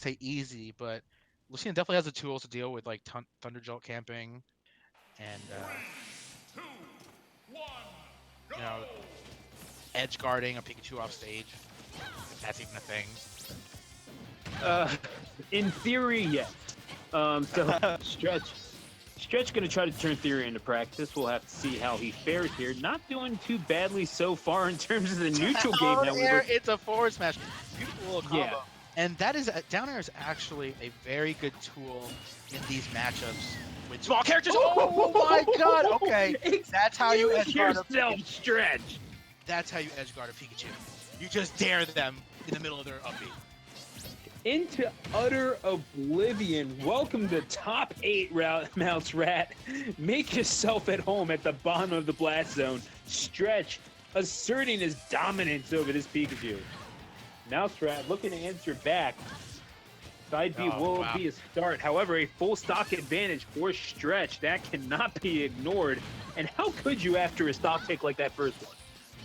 say easy, but Lucina definitely has the tools to deal with like Thunder Jolt camping and you know edge guarding a Pikachu off stage. If that's even a thing. Uh, in theory, yes. So Stretch going to try to turn theory into practice. We'll have to see how he fares here. Not doing too badly so far in terms of the neutral game. Down air, it's a forward smash. Beautiful little combo. Yeah. And that is down air is actually a very good tool in these matchups with small characters. Oh my god! Okay, that's how you edge guard a yourself, Stretch. That's how you edge guard a Pikachu. You just dare them in the middle of their upbeat. Into utter oblivion. Welcome to top 8 MouseRat. Make yourself at home at the bottom of the blast zone. Stretch asserting his dominance over this Pikachu. MouseRat looking to answer back. Side B will be a start. However, a full stock advantage for Stretch. That cannot be ignored. And how could you after a stock take like that first one?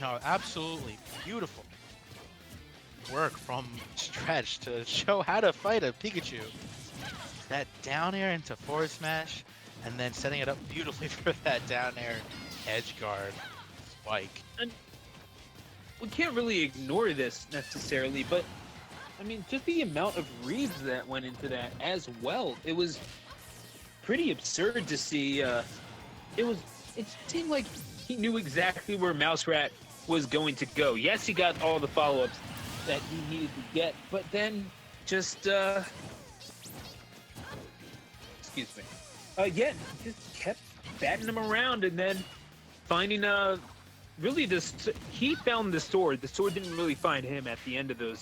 No, absolutely beautiful work from Stretch to show how to fight a Pikachu. That down air into forward smash, and then setting it up beautifully for that down air edge guard spike. And we can't really ignore this necessarily, but I mean, just the amount of reads that went into that as well. It was pretty absurd to see. It seemed like he knew exactly where MouseRat was going to go. Yes, he got all the follow-ups that he needed to get, but then just excuse me. Yeah, just kept batting him around, and then finding really he found the sword. The sword didn't really find him at the end of those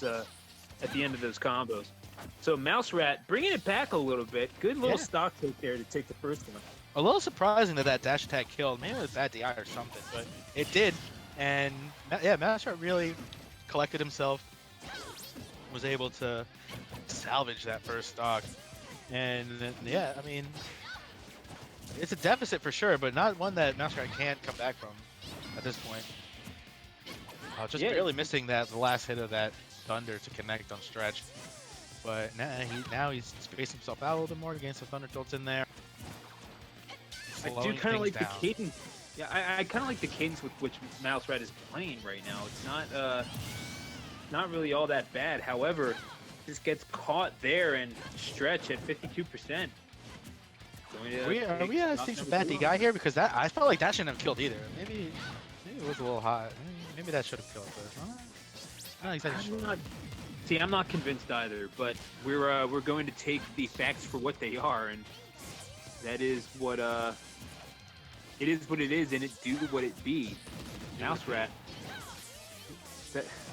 combos. So MouseRat bringing it back a little bit. Good little stock take there to take the first one. A little surprising that dash attack killed. Maybe it was bad DI or something, but it did. And yeah, MouseRat really collected himself. Was able to salvage that first stock, and yeah, I mean, it's a deficit for sure, but not one that MouseRat can't come back from at this point. Just barely missing the last hit of that Thunder to connect on Stretch, but now he's spacing himself out a little bit more against the Thunder Jolts in there. I do kind of like the cadence. Yeah, I kind of like the cadence with which MouseRat is playing right now. It's not really all that bad. However, just gets caught there and Stretch at 52%. Are we seeing some bad DI here? Because I felt like that shouldn't have killed either. Maybe it was a little hot. Maybe that should have killed. But I'm not exactly sure. I'm not convinced either. But we're going to take the facts for what they are, and that is what it is what it is, and it do what it be. MouseRat.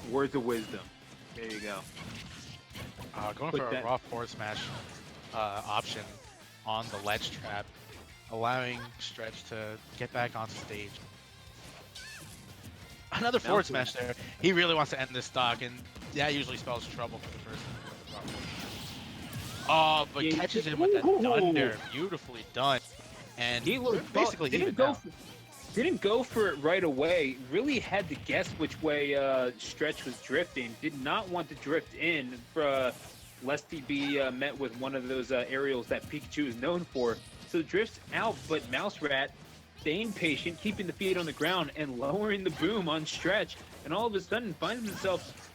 Words of wisdom. There you go. Going for a raw forward smash option on the ledge trap, allowing Stretch to get back onto stage. Another forward smash there. He really wants to end this stock, and that usually spells trouble for the person. Oh, but catches him with that Thunder. Beautifully done. And he basically even now. Didn't go for it right away. Really had to guess which way Stretch was drifting. Did not want to drift in lest he be met with one of those aerials that Pikachu is known for. So drifts out, but MouseRat staying patient, keeping the feet on the ground, and lowering the boom on Stretch. And all of a sudden finds himself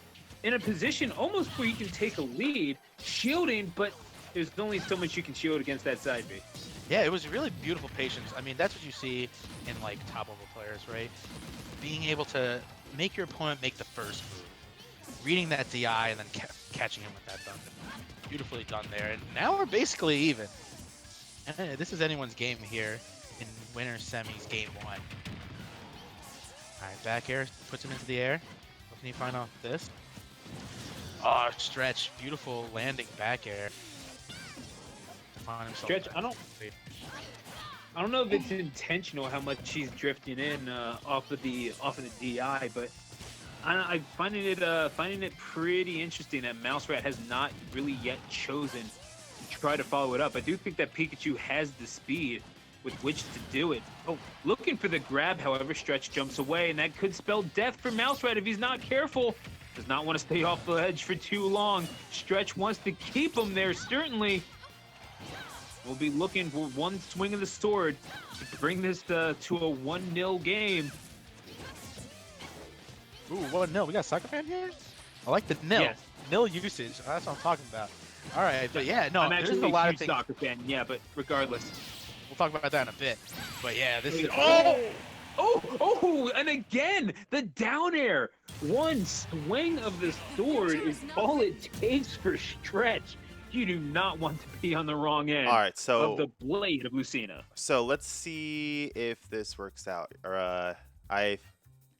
in a position almost where he can take a lead, shielding, but there's only so much you can shield against that side B. Yeah, it was really beautiful patience. I mean, that's what you see in like top level players, right? Being able to make your opponent make the first move, reading that DI, and then catching him with that Thunder. Beautifully done there. And now we're basically even. This is anyone's game here in winner semis game 1. All right, back air puts him into the air. What can he find off this? Oh, Stretch, beautiful landing back air. Stretch, I don't know if it's intentional how much she's drifting in off of the DI, but I'm finding it pretty interesting that MouseRat has not really yet chosen to try to follow it up. I do think that Pikachu has the speed with which to do it. Oh, looking for the grab, however, Stretch jumps away, and that could spell death for MouseRat if he's not careful. Does not want to stay off the edge for too long. Stretch wants to keep him there, certainly. We'll be looking for one swing of the sword to bring this to a 1-0 game. Ooh, 1-0. We got Soccer Fan here? I like the nil. Yes. Nil usage. That's what I'm talking about. All right, but yeah, no, I'm there's actually a lot a of huge things. soccer fan, yeah, but regardless. We'll talk about that in a bit. But yeah, this is... Oh, and again, the down air. One swing of the sword is all it takes for Stretch. You do not want to be on the wrong end All right, so of the blade of Lucina. So let's see if this works out. Or I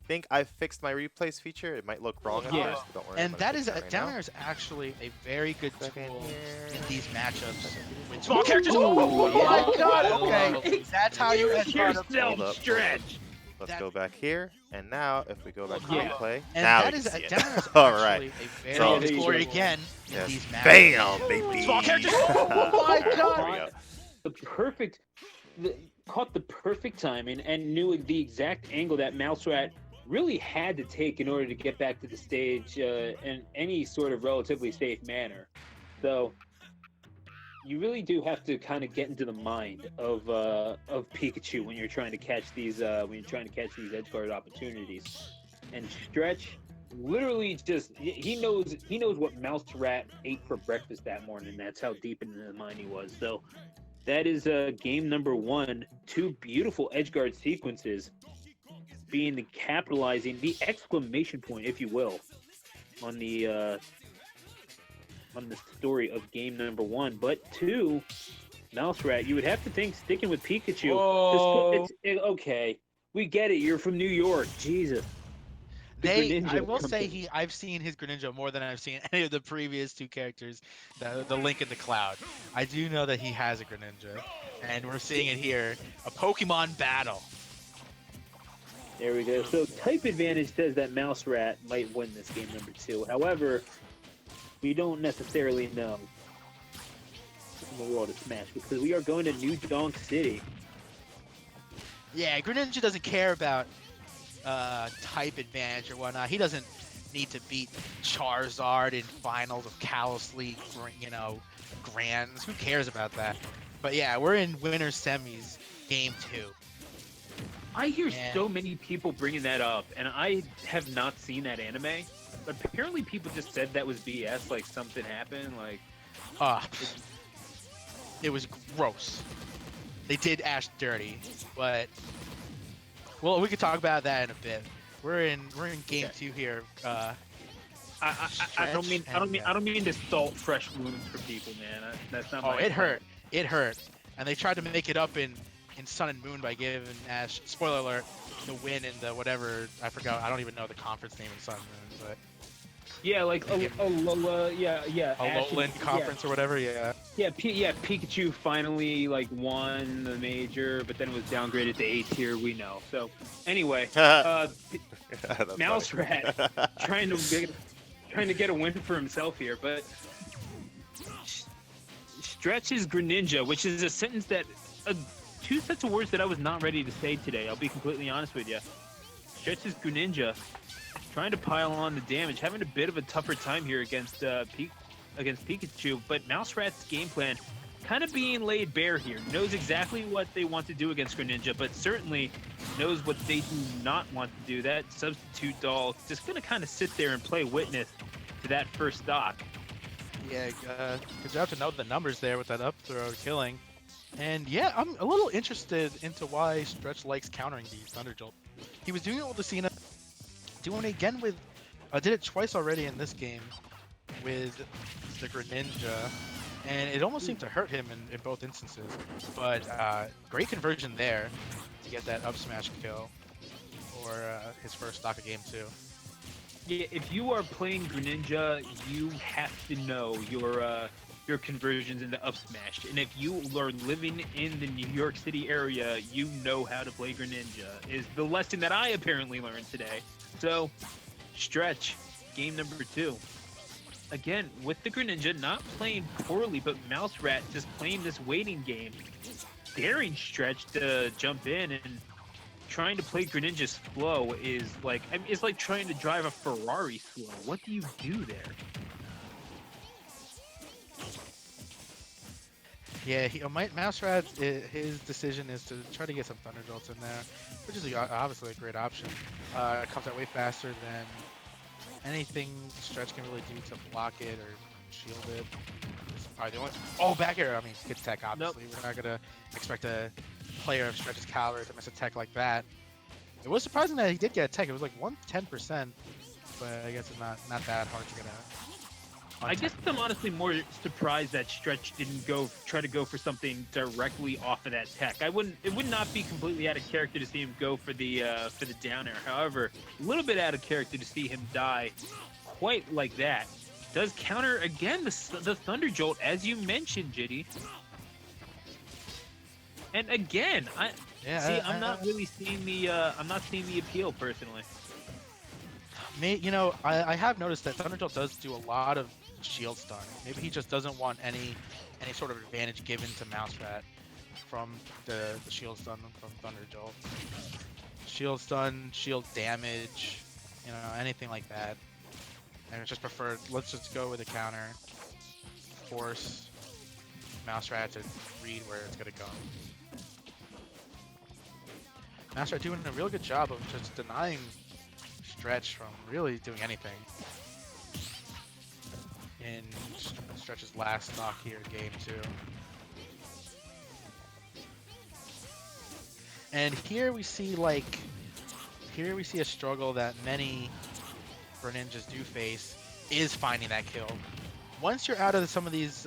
think I fixed my replays feature. It might look wrong at Yeah. first, but don't worry. And I'm that gonna is fix it right down now. air is actually a very good Second tool here. in these matchups with small characters. Ooh, Oh my yeah. god! Oh, Okay, that's how you Use edge guard up. yourself, Hold up. Stretch. Let's that- go back here, and now if we go back to Yeah. replay, And now that we is can see it. down air is All actually right. a very So- good story again in Yes. these matchups. Bam, baby. Small characters. Oh my There God. we go. Caught the perfect timing and knew the exact angle that MouseRat really had to take in order to get back to the stage in any sort of relatively safe manner. So you really do have to kind of get into the mind of Pikachu when you're trying to catch these edge guard opportunities. And Stretch literally just he knows what MouseRat ate for breakfast that morning. That's how deep into the mind he was. So that is game number 1. 2 beautiful edge guard sequences being capitalizing the exclamation point, if you will, on the story of game number 1. But 2, MouseRat, you would have to think sticking with Pikachu. Whoa. Okay, we get it. You're from New York. Jesus. I will comes say in. I've seen his Greninja more than I've seen any of the previous 2 characters, the Link and the Cloud. I do know that he has a Greninja, and we're seeing it here, a Pokemon battle. There we go. So type advantage says that MouseRat might win this game number 2. However, we don't necessarily know in the world of Smash because we are going to New Donk City. Yeah, Greninja doesn't care about type advantage or whatnot. He doesn't need to beat Charizard in finals of Kalos League, grands. Who cares about that? But yeah, we're in winner semis, game 2. I hear Yeah. so many people bringing that up, and I have not seen that anime. But apparently, people just said that was BS. Like something happened. Like It was gross. They did Ash dirty, but well, we could talk about that in a bit. We're in game 2 here. I don't mean to salt fresh wounds for people, man. That's not. Oh, my it hurt. It hurt. And they tried to make it up in Sun and Moon by giving Ash, spoiler alert, the win in the whatever, I forgot, I don't even know the conference name in Sun and Moon, but Yeah, like yeah. Alolan conference or whatever, yeah. Yeah, Pikachu finally like won the major, but then was downgraded to A tier. We know. So anyway, That's MouseRat trying to get a win for himself here, but Stretch's Greninja, which is a sentence that 2 sets of words that I was not ready to say today. I'll be completely honest with you. Stretch's Greninja trying to pile on the damage, having a bit of a tougher time here against Pikachu, but MouseRat's game plan kind of being laid bare here. Knows exactly what they want to do against Greninja, but certainly knows what they do not want to do. That substitute doll just going to kind of sit there and play witness to that first stock. Yeah, because you have to know the numbers there with that up throw killing. And yeah, I'm a little interested into why Stretch likes countering these Thunder Jolt. He was doing it with Lucina, doing it again with, did it twice already in this game with the Greninja, and it almost seemed to hurt him in both instances. But great conversion there to get that up smash kill for his first stock of game 2. Yeah, if you are playing Greninja, you have to know your conversions into up smash. And if you are living in the New York City area, you know how to play Greninja, is the lesson that I apparently learned today. So, Stretch, game number 2. Again, with the Greninja, not playing poorly, but MouseRat just playing this waiting game, daring Stretch to jump in and trying to play Greninja slow is like, I mean, it's like trying to drive a Ferrari slow. What do you do there? Yeah, MouseRat, his decision is to try to get some Thunder Jolts in there, which is obviously a great option. It comes out way faster than anything Stretch can really do to block it or shield it. It's probably the only... Oh, back air! I mean, good tech, obviously. Nope. We're not going to expect a player of Stretch's caliber to miss a tech like that. It was surprising that he did get a tech. It was like 110%, but I guess it's not that hard to get a... I guess I'm honestly more surprised that Stretch didn't try to go for something directly off of that tech. It would not be completely out of character to see him go for the down air. However, a little bit out of character to see him die quite like that. Does counter again the Thunder Jolt, as you mentioned, Jitty. And again, I'm not really seeing the appeal personally. I have noticed that Thunder Jolt does do a lot of shield stun. Maybe he just doesn't want any sort of advantage given to MouseRat from the shield stun from Thunder Jolt. Shield stun, shield damage, anything like that. And it's just preferred, let's just go with a counter, force MouseRat to read where it's gonna go. MouseRat doing a real good job of just denying Stretch from really doing anything in Stretch's last stock here in game 2. And here we see a struggle that many Greninjas do face, is finding that kill. Once you're out of some of these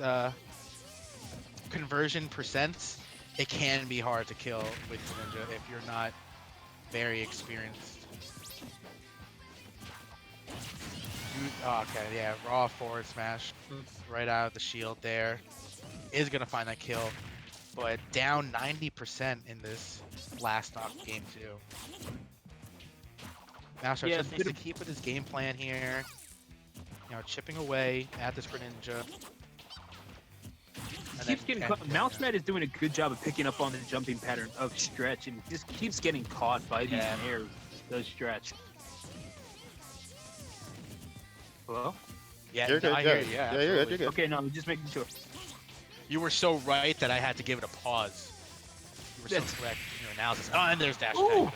conversion percents, it can be hard to kill with Greninja if you're not very experienced. Okay, yeah, raw forward smash right out of the shield there is gonna find that kill, but down 90% in this last stock game 2. MouseRat just needs to keep with his game plan here, chipping away at this Greninja. Keeps getting caught. MouseRat is doing a good job of picking up on the jumping pattern of Stretch, and just keeps getting caught by these airs. Does Stretch? Hello? Yeah, you're good. I hear you. Yeah, you're good. Okay, no, I'm just making sure. You were so right that I had to give it a pause. You were so correct in your analysis. Oh, and there's dash attack to finish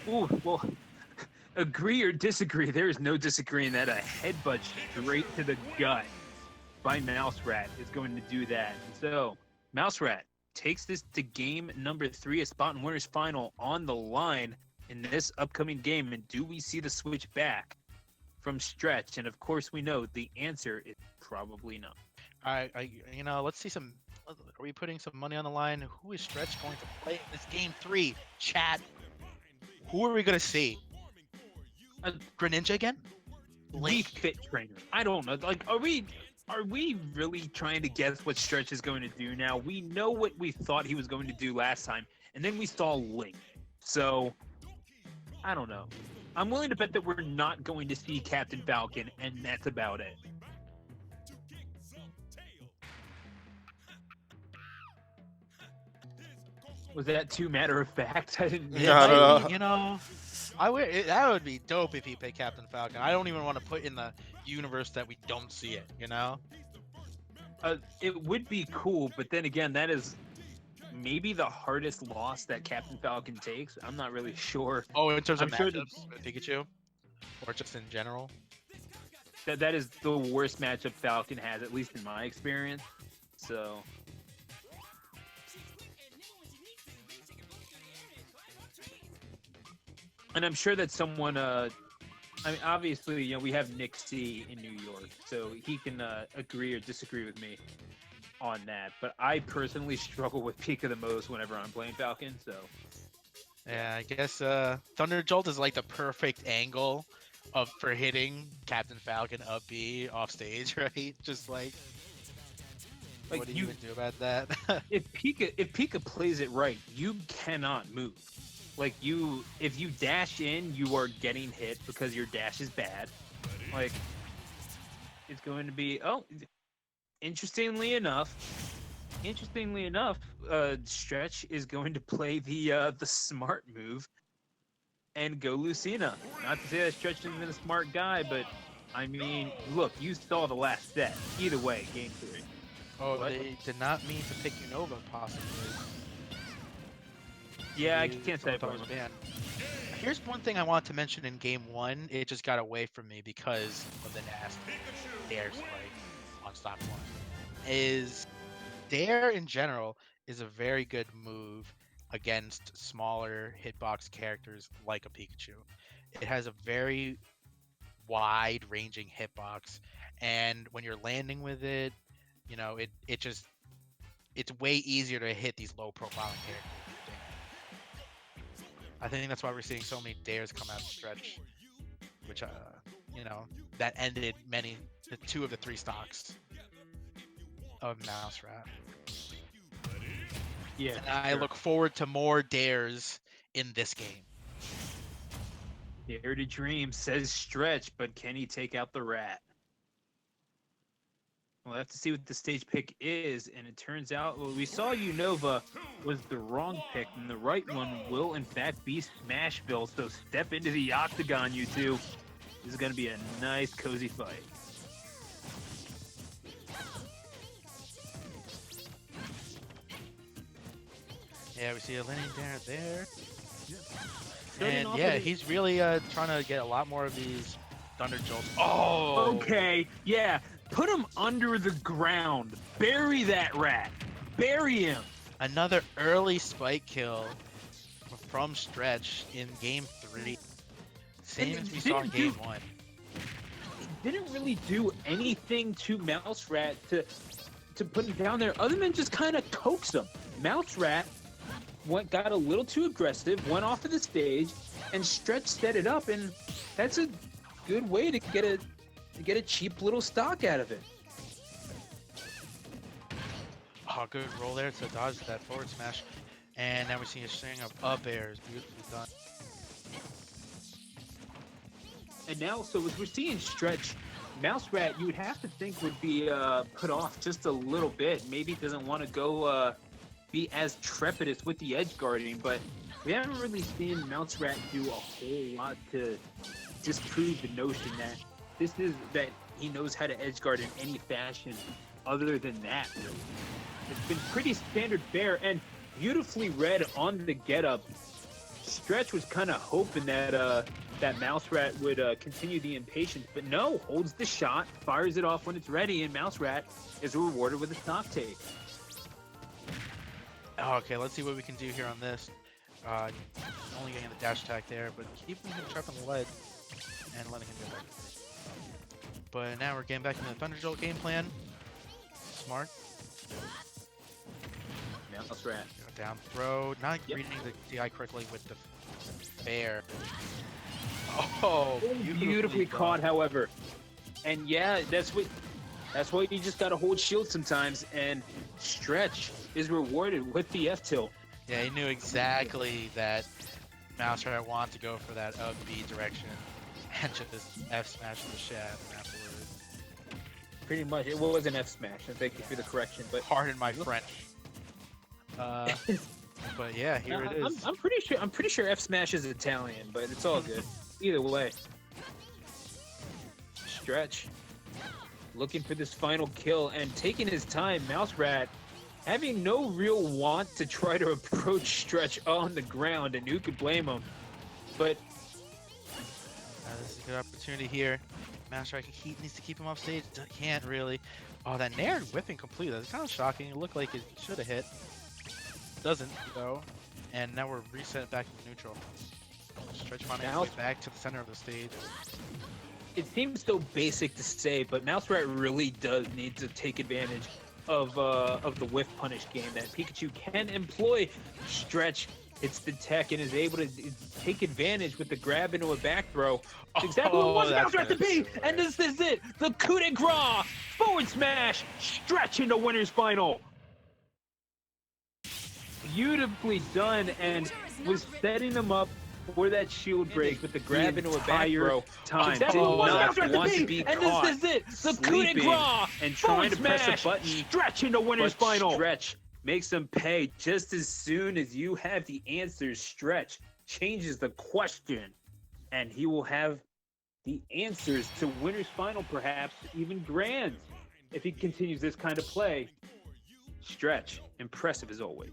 it. Ooh, well, agree or disagree, there is no disagreeing that a headbutt straight to the gut by MouseRat is going to do that. So, MouseRat takes this to game number 3, a spot in winners final on the line in this upcoming game. And do we see the switch back from Stretch? And of course we know the answer is probably no. Let's see some. Are we putting some money on the line? Who is Stretch going to play in this game 3? Chat. Who are we gonna see? Greninja again? Wii Fit Trainer. I don't know. Like, are we really trying to guess what Stretch is going to do now? We know what we thought he was going to do last time, and then we saw Link. So, I don't know. I'm willing to bet that we're not going to see Captain Falcon, and that's about it. Was that too matter of fact? I didn't. No. That would be dope if he picked Captain Falcon. I don't even want to put in the universe that we don't see it. It would be cool, but then again, that is maybe the hardest loss that Captain Falcon takes. I'm not really sure. Oh, in terms of matchups with Pikachu, or just in general. That is the worst matchup Falcon has, at least in my experience. So. And I'm sure that someone, obviously, we have Nick C in New York, so he can agree or disagree with me on that. But I personally struggle with Pika the most whenever I'm playing Falcon, so. Yeah, I guess Thunder Jolt is like the perfect angle for hitting Captain Falcon up B off stage, right? Just like what do you even do about that? if Pika plays it right, you cannot move. Like, if you dash in, you are getting hit because your dash is bad. Like, it's going to be, interestingly enough, Interestingly enough, Stretch is going to play the smart move and go Lucina. Not to say that Stretch isn't a smart guy, but I mean, look, you saw the last set. Either way, game 3. Oh, What? they did not mean to pick Unova, possibly. Yeah, I Maybe can't say someone thought it was banned. Here's one thing I want to mention in game 1. It just got away from me because of the nasty Dare spike on stock 1. Is Dare in general is a very good move against smaller hitbox characters like a Pikachu. It has a very wide-ranging hitbox, and when you're landing with it, you know, it's way easier to hit these low-profile characters. I think that's why we're seeing so many dares come out of Stretch, which you know, that ended two of the 3 stocks of MouseRat. Yeah, And I look forward to more dares in this game. Dare to dream, says Stretch, but can he take out the rat? We'll have to see what the stage pick is, and it turns out, well, we saw Unova was the wrong pick, and the right one will, in fact, be Smashville. So step into the octagon, you two. This is going to be a nice, cozy fight. Yeah, we see a Lenny Dare there. Starting And off yeah, with- he's really trying to get a lot more of these Thunder Jolts. Oh! Okay, yeah. Put him under the ground. Bury that rat. Bury him. Another early spike kill from Stretch in game 3. Same And as we saw in game 1. Didn't really do anything to MouseRat to put him down there other than just kind of coax him. MouseRat got a little too aggressive, went off of the stage, and Stretch set it up, and that's a good way to get a cheap little stock out of it. Oh, good roll there to dodge that forward smash. And now we see a string of up airs. Beautifully done. And now, so as we're seeing Stretch, MouseRat, you would have to think would be put off just a little bit. Maybe doesn't want to go be as trepidous with the edge guarding, but we haven't really seen MouseRat do a whole lot to disprove the notion that he knows how to edge guard in any fashion other than that. Really. It's been pretty standard fare and beautifully read on the getup. Stretch was kind of hoping that that MouseRat would continue the impatience, but no, holds the shot, fires it off when it's ready, and MouseRat is rewarded with a stock take. Okay, let's see what we can do here on this. Only getting the dash attack there, but keeping him trapped on the ledge and letting him go back. But now we're getting back into the Thunder Jolt game plan. Smart. MouseRat. Down throw. Not reading the DI correctly with the fair. Oh, Beautifully caught, however. And yeah, that's what you just gotta hold shield sometimes, and Stretch is rewarded with the F tilt. Yeah, he knew exactly that MouseRat wanted to go for that up B direction and just F smash the shaft afterwards. Pretty much, it was an F smash, and thank you for the correction. But Pardon my French. But yeah, here it is. I'm pretty sure F smash is Italian, but it's all good. Either way. Stretch looking for this final kill and taking his time. MouseRat having no real want to try to approach Stretch on the ground, and who could blame him? But This is a good opportunity here. MouseRat needs to keep him off stage. Can't really. Oh, that Nair whipping complete. That's kind of shocking. It looked like it should have hit. Doesn't, though. And now we're reset back to neutral. Stretch on his way back to the center of the stage. it seems so basic to say, but MouseRat really does need to take advantage of the whiff punish game that Pikachu can employ. Stretch hits the tech and is able to take advantage with the grab into a back throw. It's exactly what wants MouseRat to be, and this is it. The coup de grace, forward smash, Stretch into winner's final. Beautifully done, and was setting them up for that shield break with the grab into a back entire throw. time. That's Did what not MouseRat to want to be, be and caught this is it. The coup de sleeping grace. and trying to press a Smash. button. Stretch into winner's But final. Stretch makes them pay just as soon as you have the answers. Stretch changes the question, and he will have the answers to winner's final, perhaps even grand, if he continues this kind of play. Stretch, impressive as always.